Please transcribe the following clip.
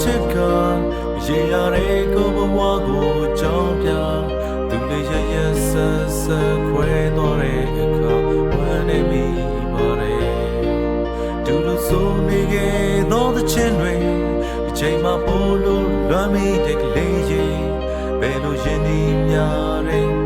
ချစ်ကရေရတဲ့ကိုဘဝကိုကြောင်းပြသူလေးရရဆက်ဆက်ခွဲသွားတဲ့အခါဝမ်းနေမိပါတယ်ဒူလိုဆိုနေခဲ့သောသချင်းတွေဒီချိန်မှာပို့လို့လွမ်းမိတဲ့ကလေးကြီးဘယ်လိုရင်ဒီများတဲ့